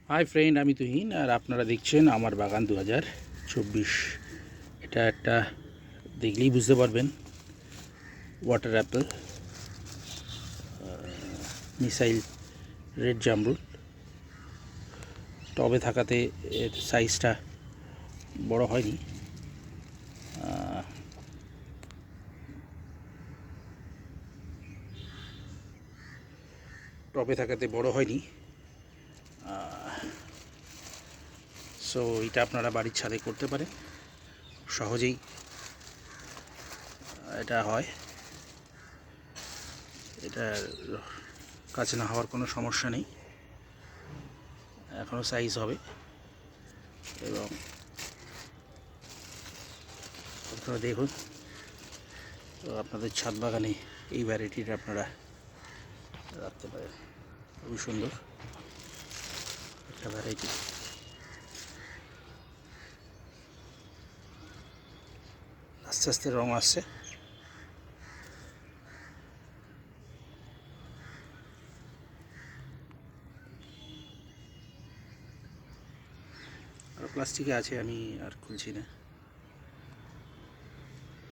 Hi friend, আমি তুহিন আর আপনারা দেখছেন আমার বাগান 2024। এটা একটা দেখলেই বুঝতে পারবেন ওয়াটার অ্যাপেল, মিসাইল রেড জামরুল। টবে থাকাতে এর সাইজটা বড় হয়নি। টবে থাকাতে বড় হয়নি। সো এটা আপনারা বাড়ির ছাদে করতে পারেন, সহজেই এটা হয়। এটার কাছে না হওয়ার কোনো সমস্যা নেই, এখনও সাইজ হবে। এবং আপনারা দেখুন, তো আপনাদের ছাদ বাগানে এই ভ্যারাইটিটা আপনারা রাখতে পারেন। খুবই সুন্দর একটা ভ্যারাইটি। আস্তে আস্তে রং আসছে। আর প্লাস্টিকে আছে, আমি আর খুলছি না।